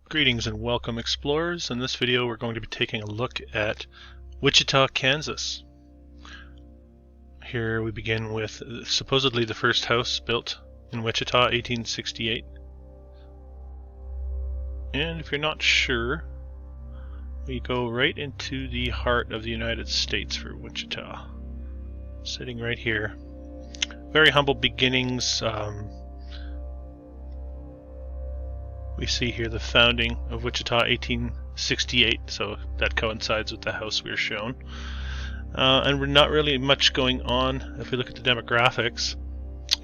Greetings and welcome, explorers. In this video we're going to be taking a look at Wichita, Kansas. Here we begin with supposedly the first house built in Wichita, 1868. And if you're not sure, we go right into the heart of the United States for Wichita. Sitting right here. Very humble beginnings. We see here the founding of Wichita, 1868, so that coincides with the house we were shown. And we're not really much going on. If we look at the demographics,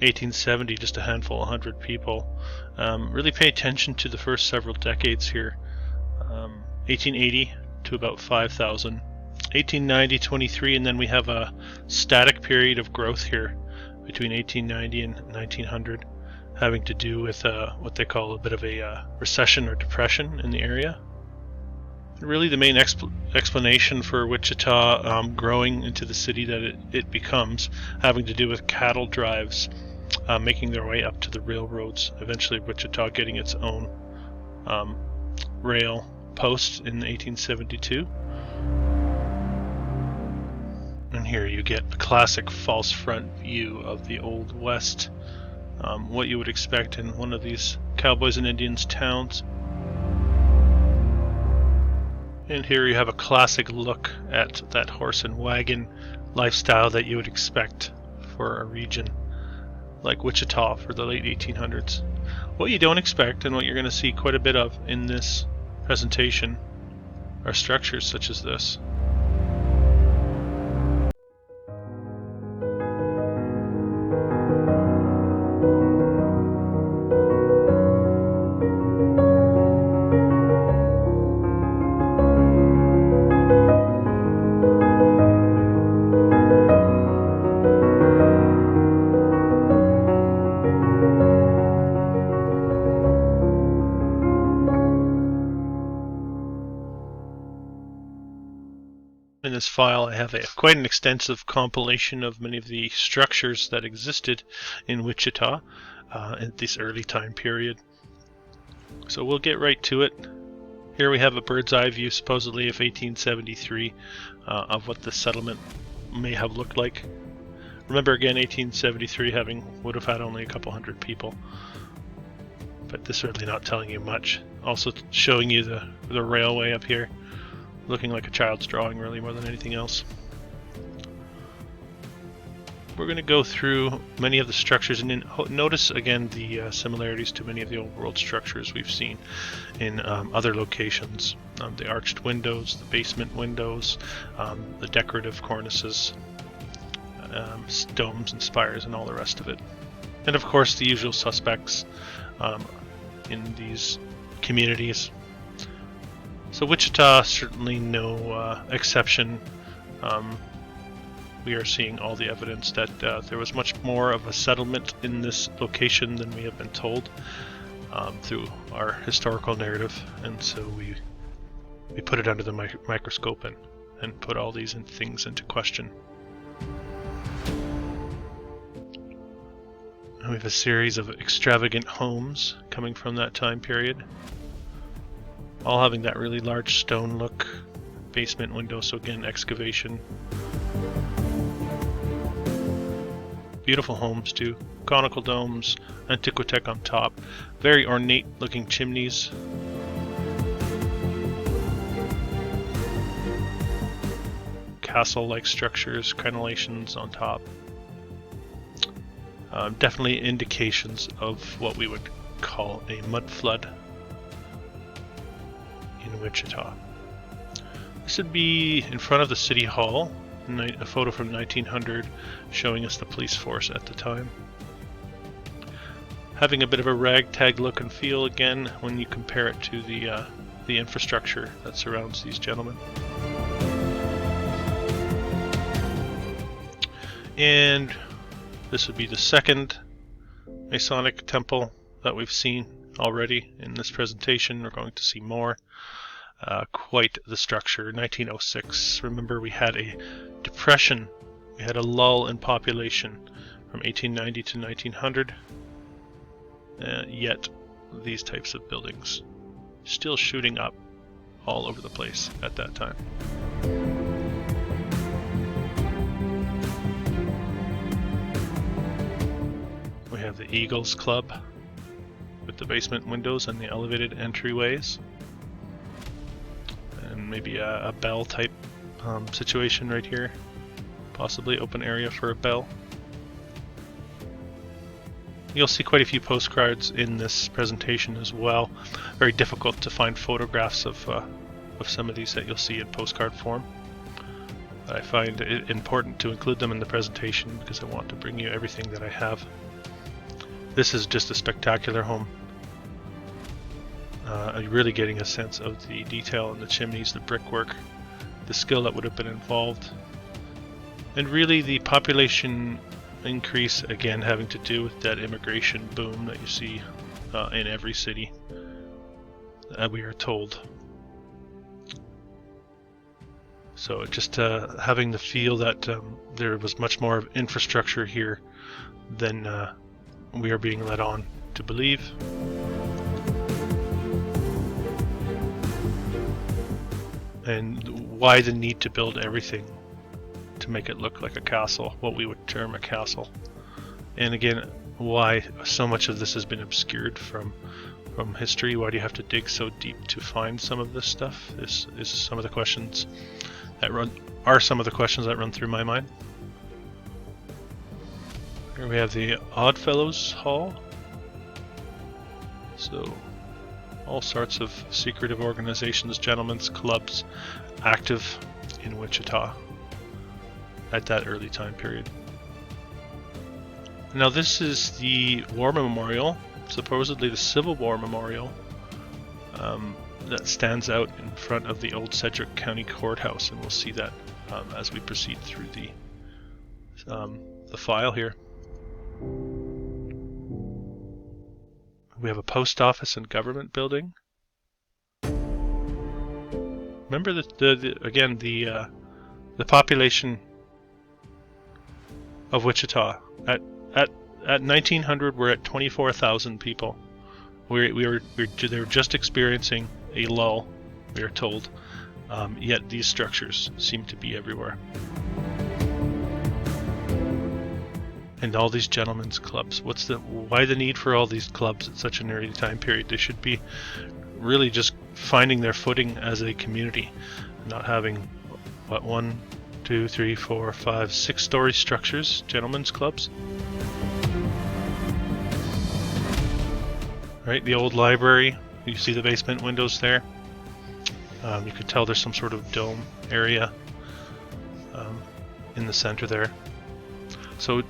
1870, just a handful, 100 people. Really pay attention to the first several decades here. 1880 to about 5,000. 1890, 23, and then we have a static period of growth here between 1890 and 1900. Having to do with what they call a bit of a recession or depression in the area. Really the main explanation for Wichita growing into the city that it becomes, having to do with cattle drives making their way up to the railroads, eventually Wichita getting its own rail post in 1872. And here you get a classic false front view of the Old West. What you would expect in one of these cowboys and Indians towns. And here you have a classic look at that horse and wagon lifestyle that you would expect for a region like Wichita for the late 1800s. What you don't expect, and what you're going to see quite a bit of in this presentation, are structures such as this. In this file I have quite an extensive compilation of many of the structures that existed in Wichita at this early time period. So we'll get right to it. Here we have a bird's eye view supposedly of 1873 of what the settlement may have looked like. Remember again, 1873 would have had only a couple hundred people. But this really not telling you much. Also showing you the railway up here. Looking like a child's drawing really more than anything else. We're going to go through many of the structures and notice again the similarities to many of the old world structures we've seen in other locations. The arched windows, the basement windows, the decorative cornices, domes and spires and all the rest of it. And of course the usual suspects in these communities. So Wichita, certainly no exception. We are seeing all the evidence that there was much more of a settlement in this location than we have been told through our historical narrative, and so we put it under the microscope and put all these things into question. And we have a series of extravagant homes coming from that time period. All having that really large stone look, basement window, so again, excavation. Beautiful homes too, conical domes, antiquitech on top, very ornate looking chimneys. Castle-like structures, crenellations on top. Definitely indications of what we would call a mud flood in Wichita. This would be in front of the City Hall, a photo from 1900 showing us the police force at the time. Having a bit of a ragtag look and feel again when you compare it to the infrastructure that surrounds these gentlemen. And this would be the second Masonic temple that we've seen already in this presentation. We're going to see more. Quite the structure. 1906. Remember, we had a depression. We had a lull in population from 1890 to 1900. Yet these types of buildings still shooting up all over the place at that time. We have the Eagles Club with the basement windows and the elevated entryways, and maybe a bell type situation right here, possibly open area for a bell. You'll see quite a few postcards in this presentation as well. Very difficult to find photographs of some of these that you'll see in postcard form. I find it important to include them in the presentation because I want to bring you everything that I have. This is just a spectacular home. Really getting a sense of the detail in the chimneys, the brickwork, the skill that would have been involved, and really the population increase, again having to do with that immigration boom that you see in every city, we are told. So just having the feel that there was much more of infrastructure here than we are being led on to believe. And why the need to build everything to make it look like a castle, what we would term a castle. And again, why so much of this has been obscured from history. Why do you have to dig so deep to find some of this stuff? This is some of the questions that run through my mind. Here we have the Oddfellows Hall. So all sorts of secretive organizations, gentlemen's clubs active in Wichita at that early time period. Now this is the War Memorial, supposedly the Civil War Memorial, that stands out in front of the old Sedgwick County Courthouse, and we'll see that as we proceed through the file here. We have a post office and government building. Remember the population of Wichita at 1900 we're at 24,000 people. They were just experiencing a lull, we are told. Yet these structures seem to be everywhere. And all these gentlemen's clubs. Why the need for all these clubs at such an early time period? They should be really just finding their footing as a community, not having 1, 2, 3, 4, 5, 6-story structures, gentlemen's clubs. Right, the old library. You see the basement windows there. You could tell there's some sort of dome area in the center there. So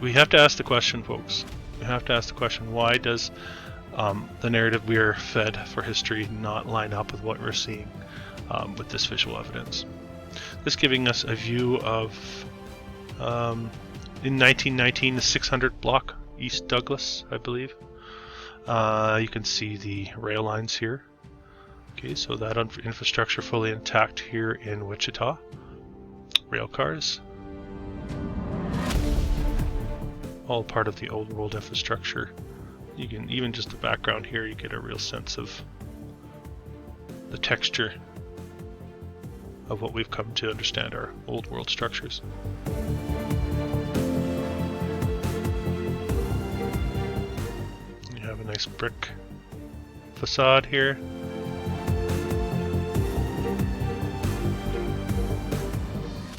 we have to ask the question, folks. We have to ask the question, why does the narrative we are fed for history not line up with what we're seeing with this visual evidence? This giving us a view of, in 1919, the 600 block East Douglas, I believe. You can see the rail lines here. Okay, so that infrastructure fully intact here in Wichita. Rail cars. All part of the old world infrastructure. You can, even just the background here, you get a real sense of the texture of what we've come to understand our old world structures. You have a nice brick facade here.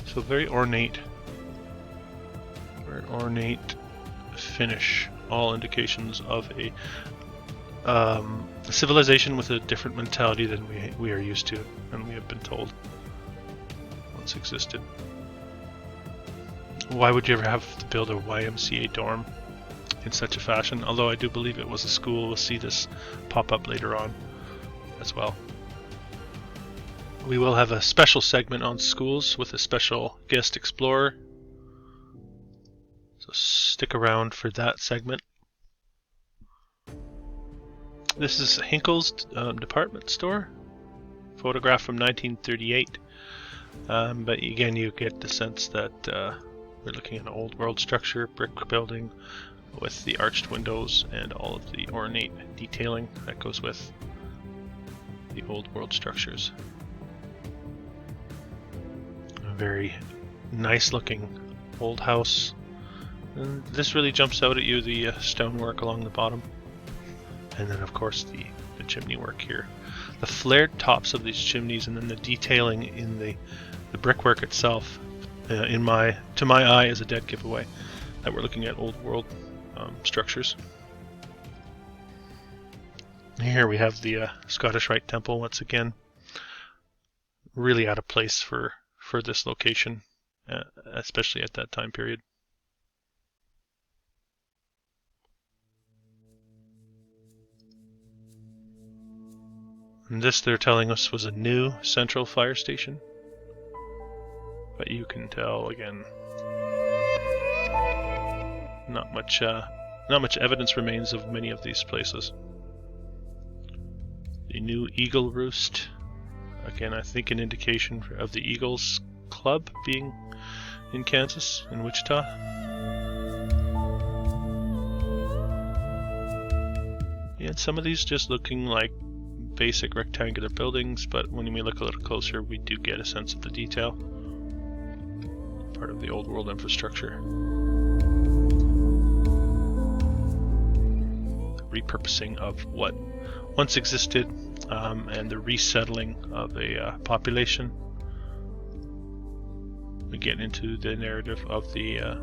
So very ornate finish. All indications of a civilization with a different mentality than we are used to and we have been told once existed. Why would you ever have to build a YMCA dorm in such a fashion? Although I do believe it was a school. We'll see this pop up later on as well. We will have a special segment on schools with a special guest explorer. So stick around for that segment. This is Hinkle's department store, photograph from 1938. But again, you get the sense that we're looking at an old world structure, brick building with the arched windows and all of the ornate detailing that goes with the old world structures. A very nice looking old house. And this really jumps out at you, the stonework along the bottom. And then of course the chimney work here. The flared tops of these chimneys and then the detailing in the brickwork itself, to my eye, is a dead giveaway that we're looking at old world structures. Here we have the Scottish Rite Temple once again. Really out of place for this location, especially at that time period. And this, they're telling us, was a new central fire station. But you can tell, again, not much evidence remains of many of these places. The new Eagle Roost, again, I think an indication of the Eagles Club being in Kansas, in Wichita. Yeah, some of these just looking like basic rectangular buildings, but when we look a little closer, we do get a sense of the detail. Part of the old world infrastructure. The repurposing of what once existed, and the resettling of a population. We get into the narrative of the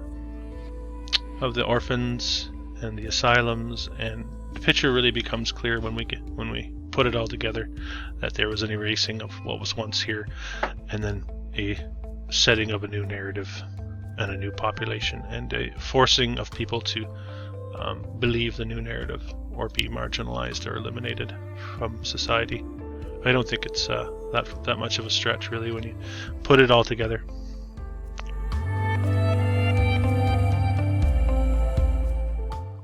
orphans and the asylums, and the picture really becomes clear when we put it all together, that there was an erasing of what was once here, and then a setting of a new narrative and a new population, and a forcing of people to believe the new narrative or be marginalized or eliminated from society. I don't think it's that much of a stretch, really, when you put it all together.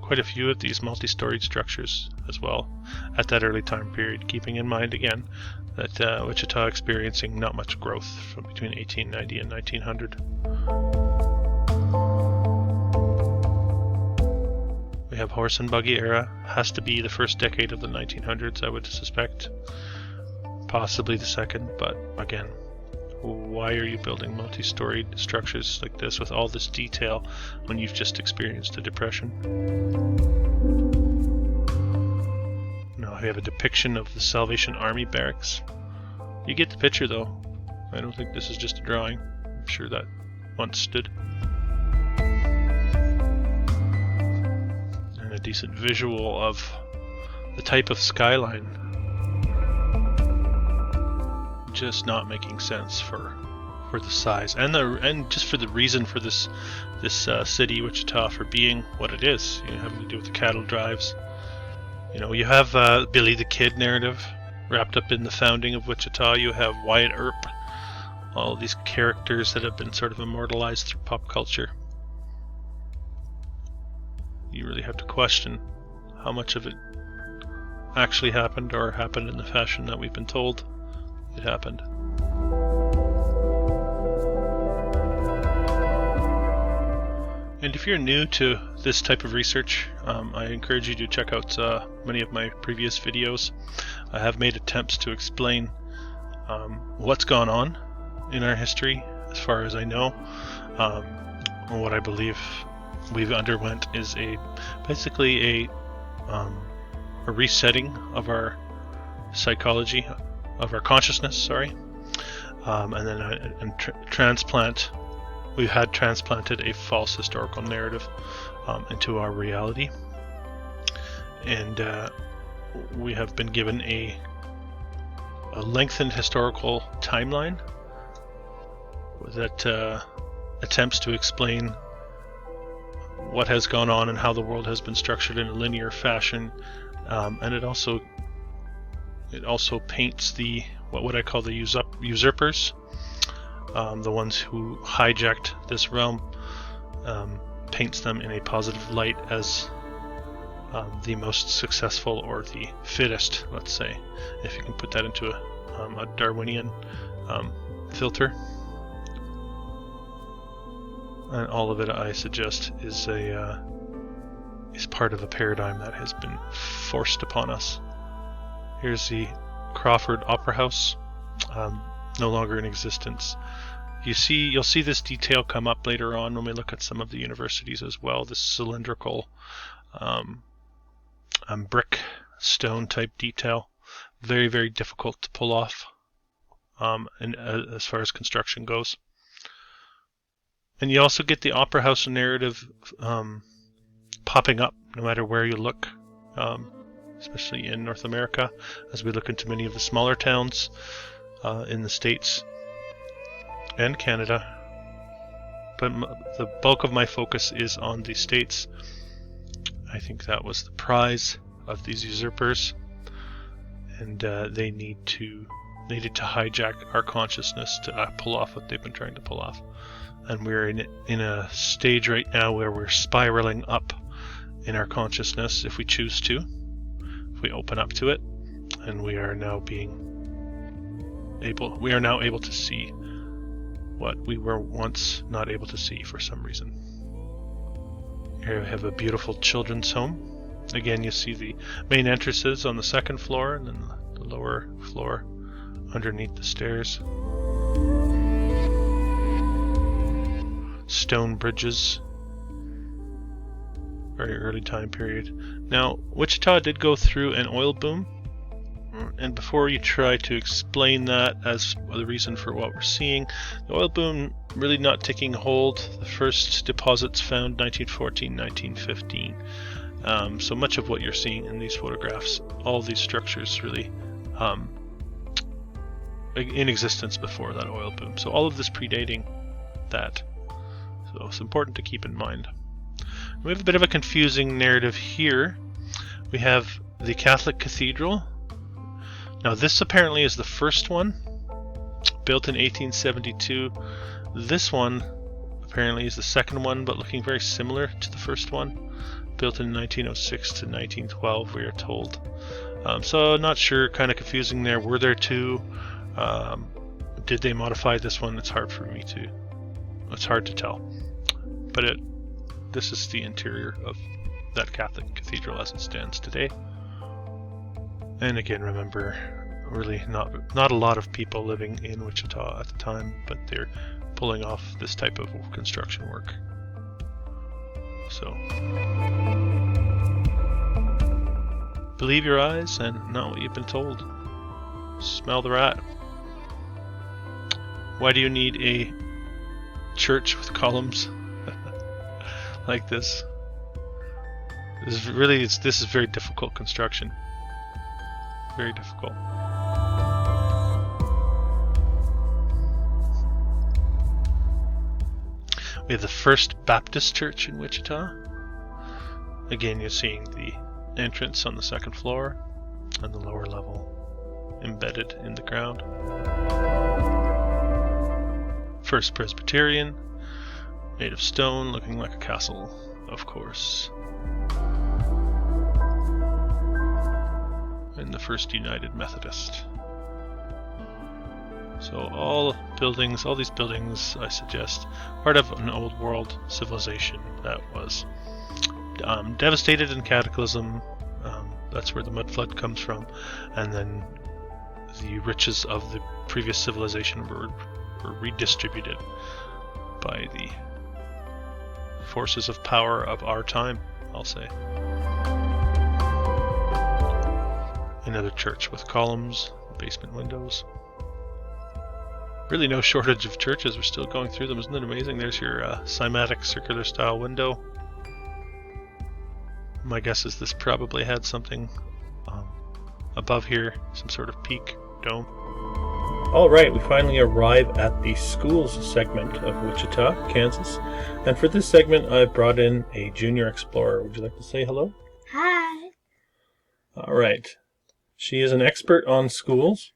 Quite a few of these multi-storied structures as well at that early time period, keeping in mind again that Wichita experiencing not much growth from between 1890 and 1900. We have horse and buggy era, has to be the first decade of the 1900s, I would suspect, possibly the second, but again, why are you building multi-storied structures like this with all this detail when you've just experienced a depression? Now we have a depiction of the Salvation Army barracks. You get the picture though. I don't think this is just a drawing. I'm sure that once stood. And a decent visual of the type of skyline. Just not making sense for the size and just for the reason for this city, Wichita, for being what it is. Having to do with the cattle drives. You have Billy the Kid narrative wrapped up in the founding of Wichita. You have Wyatt Earp, all these characters that have been sort of immortalized through pop culture. You really have to question how much of it actually happened or happened in the fashion that we've been told it happened. And if you're new to this type of research, I encourage you to check out many of my previous videos. I have made attempts to explain what's gone on in our history, as far as I know. What I believe we've underwent is basically a resetting of our psychology, of our consciousness, and then transplant. We've had transplanted a false historical narrative into our reality, and we have been given a lengthened historical timeline that attempts to explain what has gone on and how the world has been structured in a linear fashion, and it also paints what I call the usurpers, the ones who hijacked this realm, paints them in a positive light as the most successful or the fittest, let's say, if you can put that into a Darwinian filter. And all of it, I suggest, is part of a paradigm that has been forced upon us. Here's the Crawford Opera House, no longer in existence. You'll see this detail come up later on when we look at some of the universities as well. This cylindrical brick stone type detail, very, very difficult to pull off, and as far as construction goes. And you also get the Opera House narrative popping up no matter where you look, especially in North America, as we look into many of the smaller towns in the States and Canada. But the bulk of my focus is on the States. I think that was the prize of these usurpers, and they needed to hijack our consciousness to pull off what they've been trying to pull off. And we're in a stage right now where we're spiraling up in our consciousness if we choose to, if we open up to it, and we are now able to see what we were once not able to see for some reason. Here we have a beautiful children's home. Again, you see the main entrances on the second floor, and then the lower floor underneath the stairs. Stone bridges. Very early time period. Now, Wichita did go through an oil boom, and before you try to explain that as the reason for what we're seeing, the oil boom really not taking hold. The first deposits found 1914, 1915. So much of what you're seeing in these photographs, all these structures really in existence before that oil boom. So all of this predating that. So it's important to keep in mind. We have a bit of a confusing narrative here. We have the Catholic Cathedral. Now this apparently is the first one, built in 1872. This one apparently is the second one, but looking very similar to the first one, built in 1906 to 1912, we are told. So not sure, kind of confusing there. Were there two? Did they modify this one? It's hard to tell. But this is the interior of that Catholic cathedral as it stands today. And again, remember, really not a lot of people living in Wichita at the time, but they're pulling off this type of construction work. So, believe your eyes and not what you've been told. Smell the rat. Why do you need a church with columns like this? This is very difficult construction. Very difficult. We have the First Baptist Church in Wichita. Again, you're seeing the entrance on the second floor and the lower level embedded in the ground. First Presbyterian, made of stone, looking like a castle, of course. And the First United Methodist. So all these buildings, I suggest, part of an old world civilization that was devastated in cataclysm. That's where the mud flood comes from, and then the riches of the previous civilization were redistributed by the forces of power of our time, I'll say. Another church with columns, basement windows. Really no shortage of churches. We're still going through them. Isn't it amazing? There's your cymatic circular style window. My guess is this probably had something above here, some sort of peak dome. Alright, we finally arrive at the schools segment of Wichita, Kansas. And for this segment, I've brought in a junior explorer. Would you like to say hello? Hi. Alright. She is an expert on schools,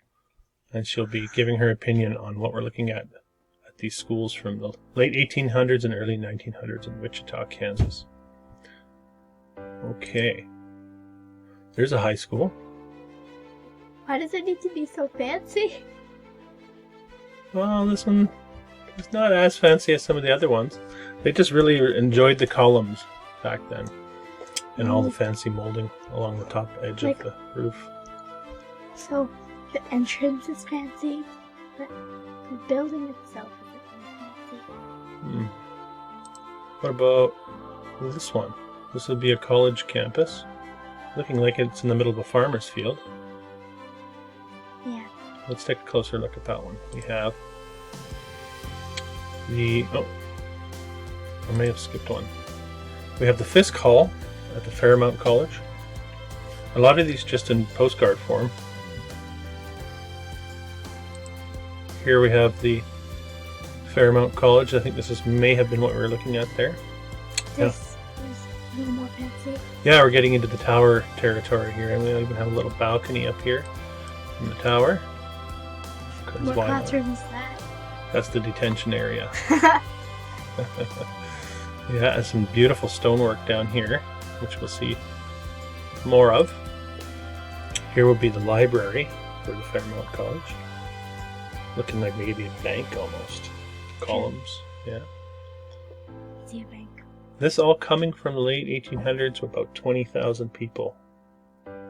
and she'll be giving her opinion on what we're looking at these schools from the late 1800s and early 1900s in Wichita, Kansas. Okay. There's a high school. Why does it need to be so fancy? Well, this one is not as fancy as some of the other ones. They just really enjoyed the columns back then, and all the fancy molding along the top edge of the roof. So, The entrance is fancy, but the building itself isn't really fancy. What about this one? This would be a college campus, looking like it's in the middle of a farmer's field. Yeah. Let's take a closer look at that one. We have the... oh, I may have skipped one. We have the Fisk Hall at the Fairmount College. A lot of these just in postcard form. Here we have the Fairmount College. I think this may have been what we were looking at there. This is a little more fancy. Yeah, we're getting into the tower territory here, and we even have a little balcony up here in the tower. What classroom is that? That's the detention area. Yeah, and some beautiful stonework down here, which we'll see more of. Here will be the library for the Fairmount College. Looking like maybe a bank almost. Columns, yeah. See a bank. This all coming from the late 1800s with about 20,000 people.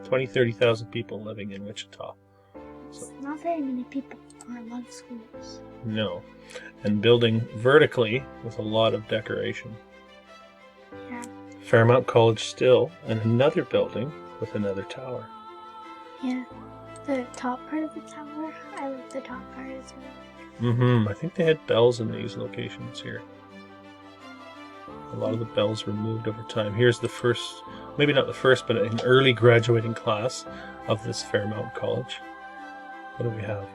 30,000 people living in Wichita. It's not very many people or a lot of schools. No. And building vertically with a lot of decoration. Yeah. Fairmount College still, and another building with another tower. Yeah. The top part of the tower, I like the top part as well. I think they had bells in these locations here. A lot of the bells were moved over time. Here's the first, maybe not the first, but an early graduating class of this Fairmount College. What do we have?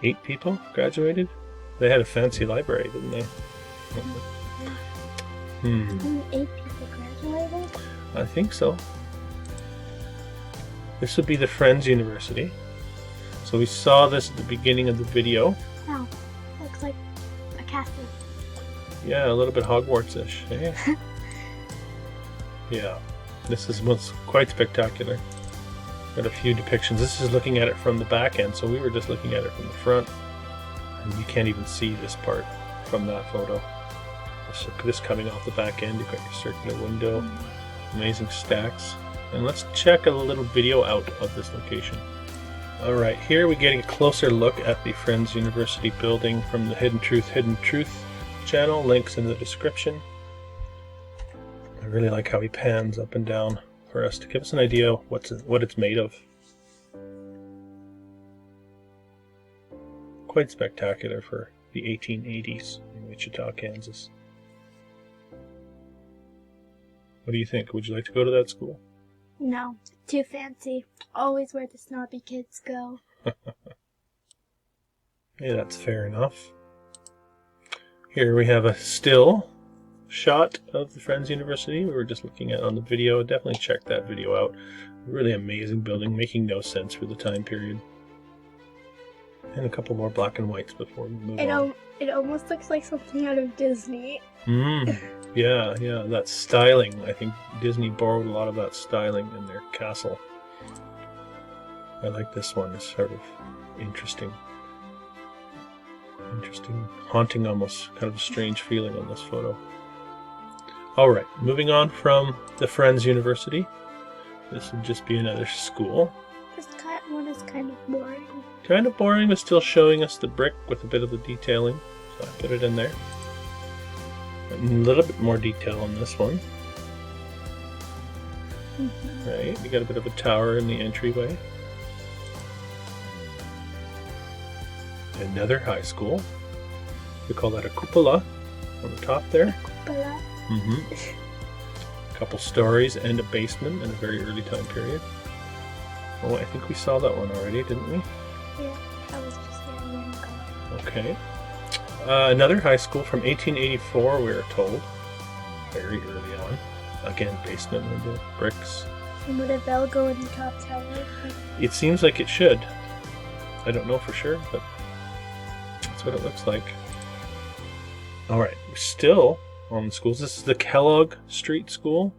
8 people graduated? They had a fancy library, didn't they? Only 8 people graduated? I think so. This would be the Friends University. So we saw this at the beginning of the video. Wow, looks like a castle. Yeah, a little bit Hogwarts-ish. Eh? Yeah, this was quite spectacular. Got a few depictions. This is looking at it from the back end, so we were just looking at it from the front. And you can't even see this part from that photo. This coming off the back end, you've got your circular window, amazing stacks. And let's check a little video out of this location. Alright, here we're getting a closer look at the Friends University building from the Hidden Truth channel. Links in the description. I really like how he pans up and down for us to give us an idea of what it's made of. Quite spectacular for the 1880s in Wichita, Kansas. What do you think? Would you like to go to that school? No, too fancy. Always where the snobby kids go. Yeah, that's fair enough. Here we have a still shot of the Friends University we were just looking at on the video. Definitely check that video out. Really amazing building, making no sense for the time period. And a couple more black and whites before we move on. It almost looks like something out of Disney. Yeah, that styling. I think Disney borrowed a lot of that styling in their castle. I like this one. It's sort of interesting, haunting almost, kind of a strange feeling on this photo. Alright, moving on from the Friends University. This would just be another school. This one is kind of boring. Kind of boring, but still showing us the brick with a bit of the detailing. So I put it in there. A little bit more detail on this one. Right, you got a bit of a tower in the entryway. Another high school. We call that a cupola on the top there. Cupola. A couple stories and a basement in a very early time period. Oh, I think we saw that one already, didn't we? Yeah, I was just there a year ago. Okay. Another high school from 1884, we were told. Very early on. Again, basement window, bricks. And would a bell go in the top tower? It seems like it should. I don't know for sure, but that's what it looks like. Alright, we're still on the schools. This is the Kellogg Street School.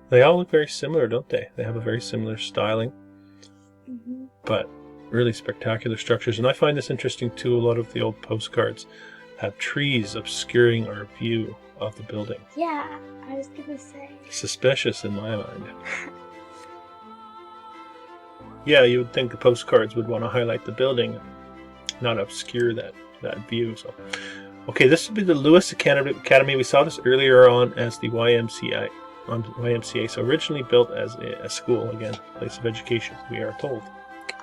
They all look very similar, don't they? They have a very similar styling. But really spectacular structures. And I find this interesting too. A lot of the old postcards have trees obscuring our view of the building. Yeah, I was gonna say. Suspicious in my mind. Yeah, you would think the postcards would want to highlight the building, not obscure that view. So, okay, this would be the Lewis Academy. We saw this earlier on as the YMCA. So originally built as a school, again, place of education, we are told.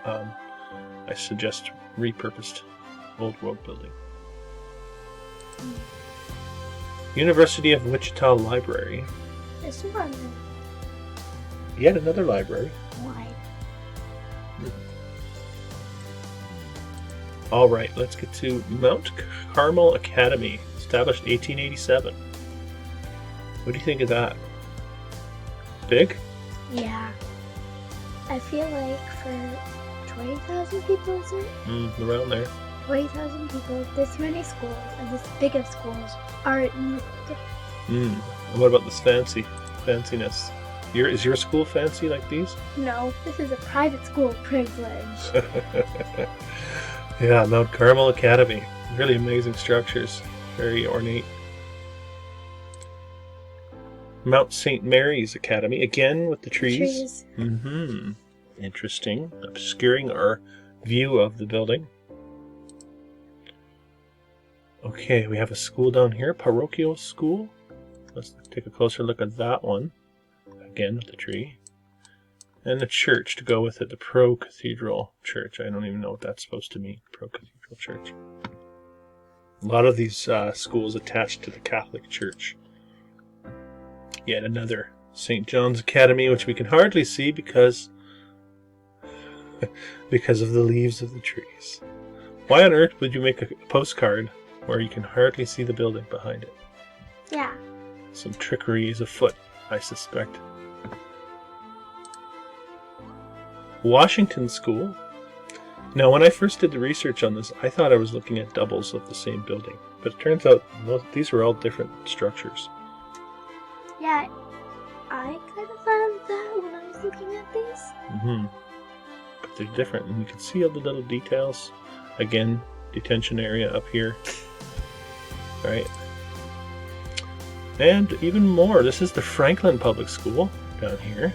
I suggest repurposed old world building. University of Wichita Library. This one. Yet another library. Why? All right, let's get to Mount Carmel Academy, established 1887. What do you think of that? Big? Yeah. I feel like for 20,000 people, is it? Around there. 20,000 people, this many schools, and this big of schools aren't needed. And what about this fanciness? Is your school fancy like these? No, this is a private school privilege. Yeah, Mount Carmel Academy. Really amazing structures. Very ornate. Mount St. Mary's Academy, again with the trees. Interesting. Obscuring our view of the building. Okay, we have a school down here, parochial school. Let's take a closer look at that one. Again with the tree. And the church to go with it, the Pro-Cathedral Church. I don't even know what that's supposed to mean, Pro-Cathedral Church. A lot of these schools attached to the Catholic Church. Yet another St. John's Academy, which we can hardly see because of the leaves of the trees. Why on earth would you make a postcard where you can hardly see the building behind it? Yeah. Some trickery is afoot, I suspect. Washington School. Now, when I first did the research on this, I thought I was looking at doubles of the same building. But it turns out these were all different structures. Yeah, I kind of found that when I was looking at these. But they're different, and you can see all the little details. Again, detention area up here. Right. And even more, this is the Franklin Public School down here.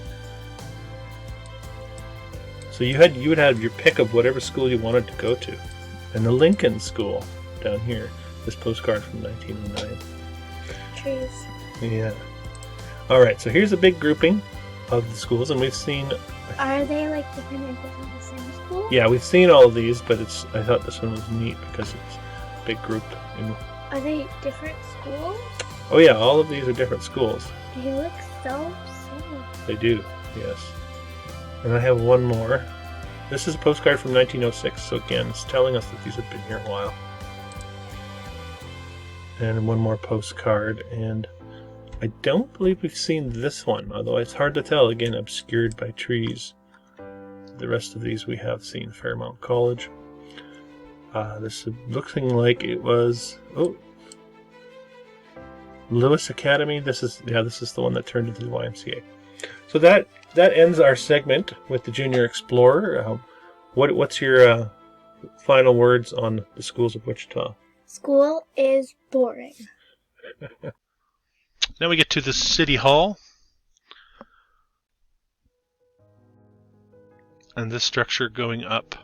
So you would have your pick of whatever school you wanted to go to. And the Lincoln School down here. This postcard from 1909. Trees. Yeah. Alright, so here's a big grouping of the schools, and we've seen... Are they like different in the same school? Yeah, we've seen all of these, but I thought this one was neat because it's a big group. Are they different schools? Oh yeah, all of these are different schools. They look so similar. They do, yes. And I have one more. This is a postcard from 1906, so again, it's telling us that these have been here a while. And one more postcard, and I don't believe we've seen this one, although it's hard to tell, again, obscured by trees. The rest of these we have seen. Fairmount College. This is looking like it was... Oh! Lewis Academy. This is the one that turned into the YMCA. So that ends our segment with the Junior Explorer. What's your final words on the schools of Wichita? School is boring. Now we get to the City Hall. And this structure going up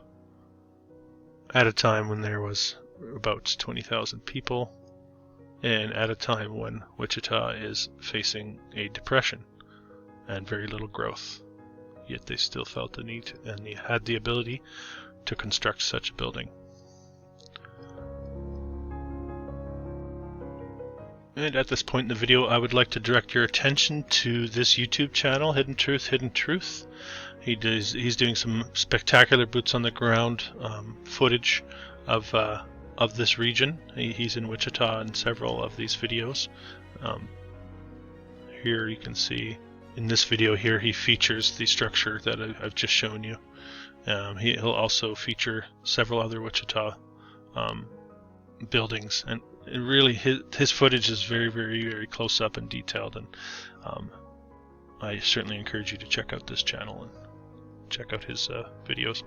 at a time when there was about 20,000 people, and at a time when Wichita is facing a depression and very little growth. Yet they still felt the need and they had the ability to construct such a building. And at this point in the video, I would like to direct your attention to this YouTube channel, Hidden Truth, Hidden Truth. He's doing some spectacular boots on the ground footage of this region. He's in Wichita in several of these videos. Here you can see in this video here he features the structure that I've just shown you. He'll also feature several other Wichita buildings, and really his footage is very, very, very close up and detailed, and I certainly encourage you to check out this channel and check out his videos.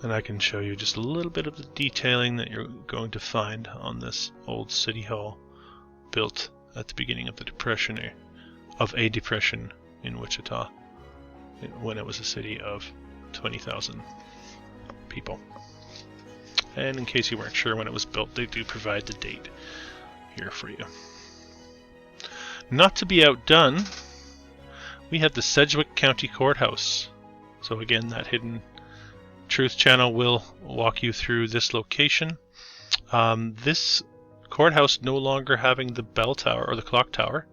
And I can show you just a little bit of the detailing that you're going to find on this old city hall built at the beginning of the depression, of a depression in Wichita. when it was a city of 20,000 people. And in case you weren't sure when it was built, they do provide the date here for you. Not to be outdone, we have the Sedgwick County Courthouse. So again, that Hidden Truth channel will walk you through this location. This courthouse no longer having the bell tower or the clock tower.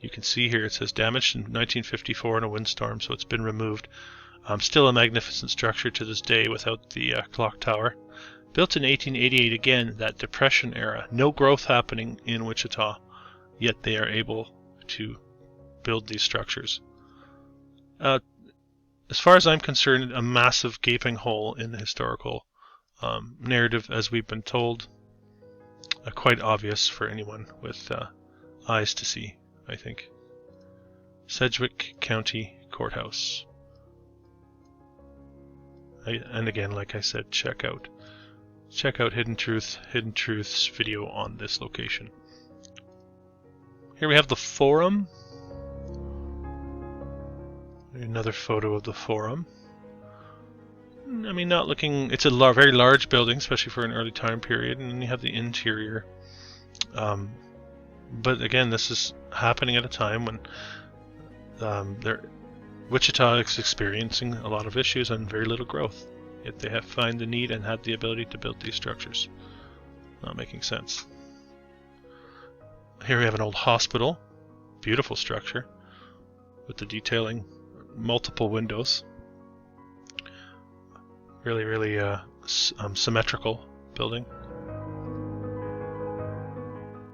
You can see here it says damaged in 1954 in a windstorm, so it's been removed. Still a magnificent structure to this day without the clock tower. Built in 1888, again, that Depression era. No growth happening in Wichita, yet they are able to build these structures. As far as I'm concerned, a massive gaping hole in the historical narrative, as we've been told. Quite obvious for anyone with eyes to see, I think. Sedgwick County Courthouse. And again, like I said, check out Hidden Truth's video on this location. Here we have the Forum. Another photo of the Forum. I mean, not looking. It's a very large building, especially for an early time period, and then you have the interior. But again, this is happening at a time when Wichita is experiencing a lot of issues and very little growth. Yet they have found the need and had the ability to build these structures. Not making sense. Here we have an old hospital. Beautiful structure with the detailing, multiple windows. Really symmetrical building.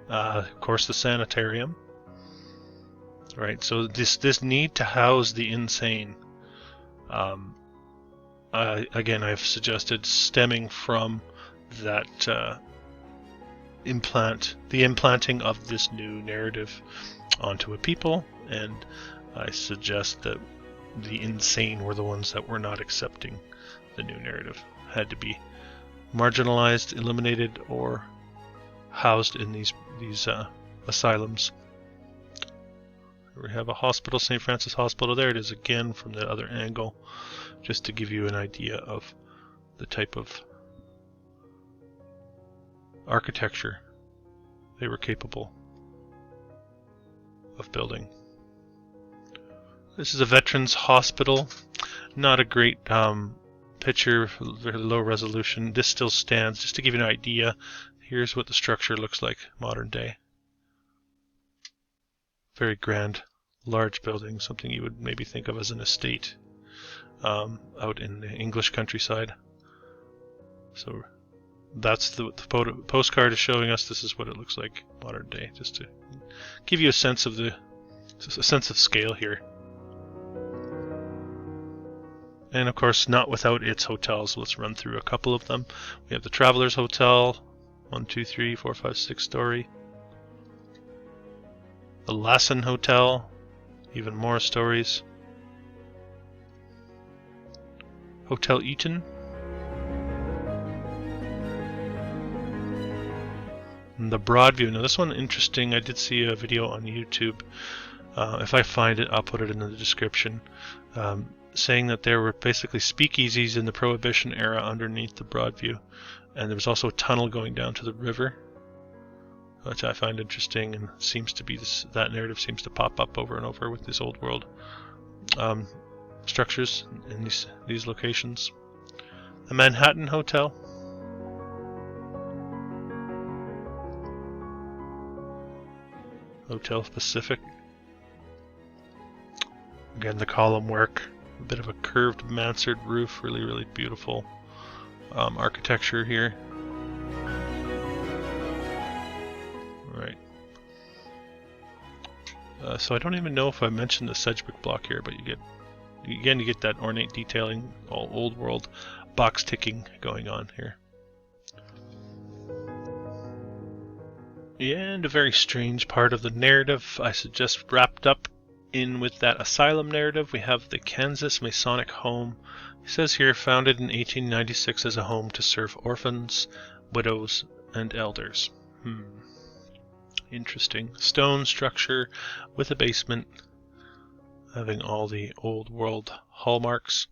Of course, the sanitarium. Right, so this need to house the insane. Again, I've suggested stemming from that the implanting of this new narrative onto a people, and I suggest that the insane were the ones that were not accepting the new narrative, had to be marginalized, eliminated, or housed in these asylums. We have a hospital, St. Francis Hospital. There it is again from the other angle, just to give you an idea of the type of architecture they were capable of building. This is a veterans hospital. Not a great picture, very low resolution. This still stands. Just to give you an idea, here's what the structure looks like modern day. Very grand, large building, something you would maybe think of as an estate out in the English countryside. So that's the postcard is showing us. This is what it looks like modern day, just to give you a sense of scale here. And of course, not without its hotels. Let's run through a couple of them. We have the Travelers Hotel, 1, 2, 3, 4, 5, 6 story. The Lassen Hotel, even more stories. Hotel Eaton. And the Broadview. Now this one interesting. I did see a video on YouTube. If I find it, I'll put it in the description. Saying that there were basically speakeasies in the Prohibition era underneath the Broadview. And there was also a tunnel going down to the river, which I find interesting, and seems to be that narrative seems to pop up over and over with these old world structures in these locations. The Manhattan Hotel. Hotel Pacific. Again, the column work, a bit of a curved mansard roof, really beautiful architecture here. Right. So I don't even know if I mentioned the Sedgwick block here, but you get that ornate detailing, all old world box ticking going on here. And a very strange part of the narrative I suggest wrapped up in with that asylum narrative. We have the Kansas Masonic Home. It says here, founded in 1896 as a home to serve orphans, widows, and elders. Interesting. Stone structure with a basement, having all the old world hallmarks.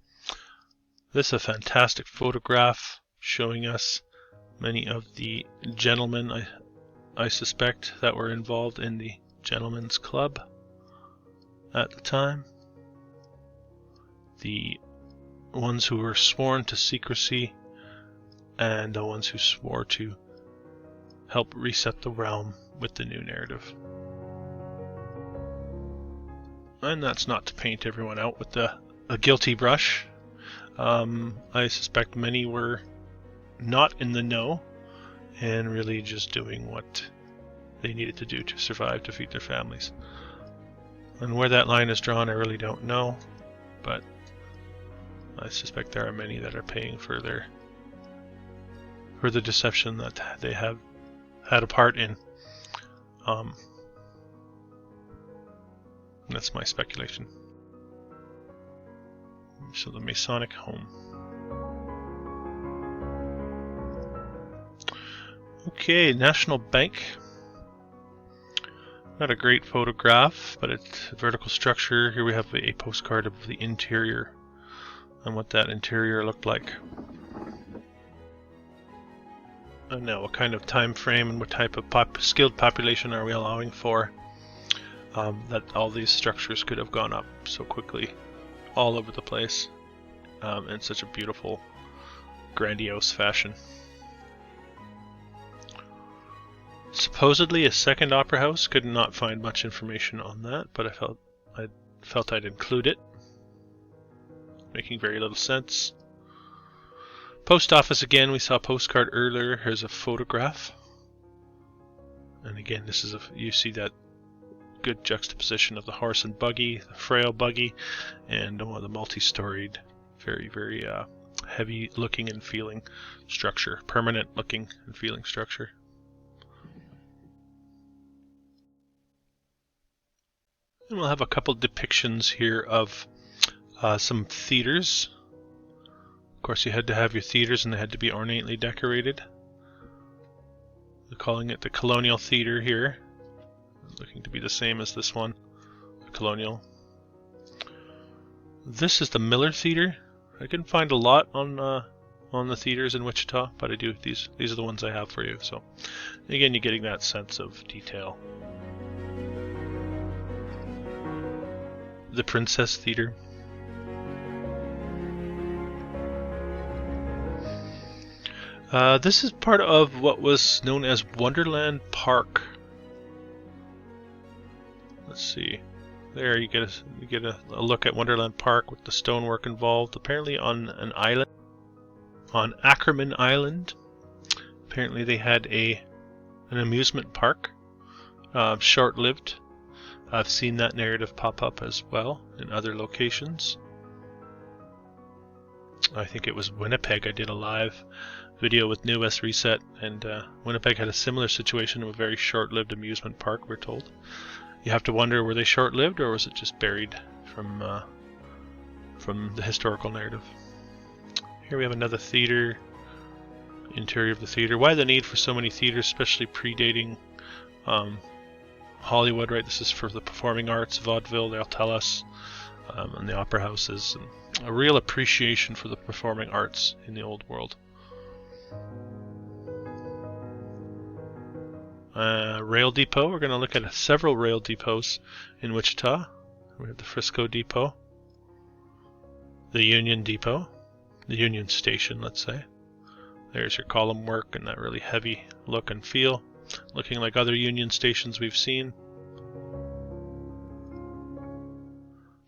This is a fantastic photograph showing us many of the gentlemen, I suspect, that were involved in the Gentlemen's Club at the time. The ones who were sworn to secrecy and the ones who swore to help reset the realm with the new narrative. And that's not to paint everyone out with a guilty brush. I suspect many were not in the know and really just doing what they needed to do to survive, to feed their families. And where that line is drawn, I really don't know, but I suspect there are many that are paying for the deception that they have had a part in. That's my speculation. So the Masonic home. Okay, National Bank. Not a great photograph, but it's a vertical structure. Here we have a postcard of the interior and what that interior looked like. And now, what kind of time frame and what type of skilled population are we allowing for that all these structures could have gone up so quickly all over the place in such a beautiful, grandiose fashion. Supposedly a second opera house. Could not find much information on that, but I felt I'd include it. Making very little sense. Post office again. We saw a postcard earlier. Here's a photograph, and again, this is you see that good juxtaposition of the horse and buggy, the frail buggy, and the multi-storied, very, very heavy looking and feeling structure, permanent looking and feeling structure. And we'll have a couple depictions here of some theaters. Of course, you had to have your theaters and they had to be ornately decorated. They're calling it the Colonial Theater here. Looking to be the same as this one, the Colonial. This is the Miller Theater. I couldn't find a lot on the theaters in Wichita, but I do. These are the ones I have for you. So again, you're getting that sense of detail. The Princess Theater. This is part of what was known as Wonderland Park. Let's see. There you get a look at Wonderland Park with the stonework involved. Apparently on an island, on Ackerman Island. Apparently they had an amusement park, short-lived. I've seen that narrative pop up as well in other locations. I think it was Winnipeg. I did a live video with New West Reset, and Winnipeg had a similar situation of a very short-lived amusement park, we're told. You have to wonder, were they short-lived or was it just buried from the historical narrative? Here we have another theater, interior of the theater. Why the need for so many theaters, especially predating Hollywood, right? This is for the performing arts, vaudeville, they'll tell us, and the opera houses, and a real appreciation for the performing arts in the old world. Rail depot. We're going to look at several rail depots in Wichita. We have the Frisco Depot, the Union Depot, the Union Station, let's say. There's your column work and that really heavy look and feel, looking like other Union stations we've seen.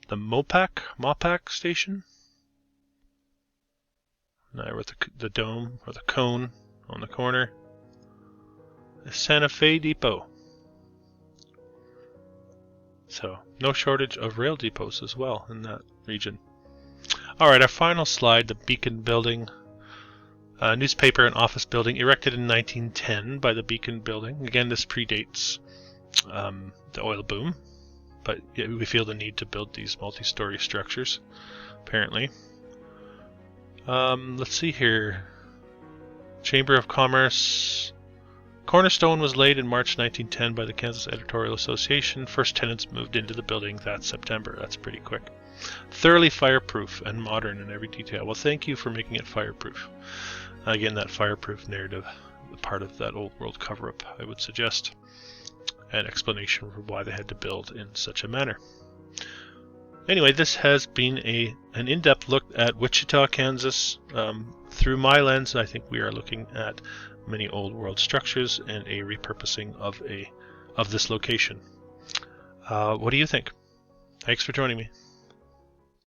The Mopac Station. Now with the dome or the cone on the corner. The Santa Fe Depot. So, no shortage of rail depots as well in that region. Alright, our final slide, the Beacon Building. Newspaper and office building erected in 1910 by the Beacon Building. Again, this predates the oil boom, but we feel the need to build these multi-story structures, apparently. Let's see here. Chamber of Commerce. Cornerstone was laid in March 1910 by the Kansas Editorial Association. First tenants moved into the building that September. That's pretty quick. Thoroughly fireproof and modern in every detail. Well, thank you for making it fireproof. Again, that fireproof narrative, part of that old world cover-up, I would suggest. An explanation for why they had to build in such a manner. Anyway, this has been an in-depth look at Wichita, Kansas. Through my lens, I think we are looking at many old world structures and a repurposing of this location. What do you think? Thanks for joining me.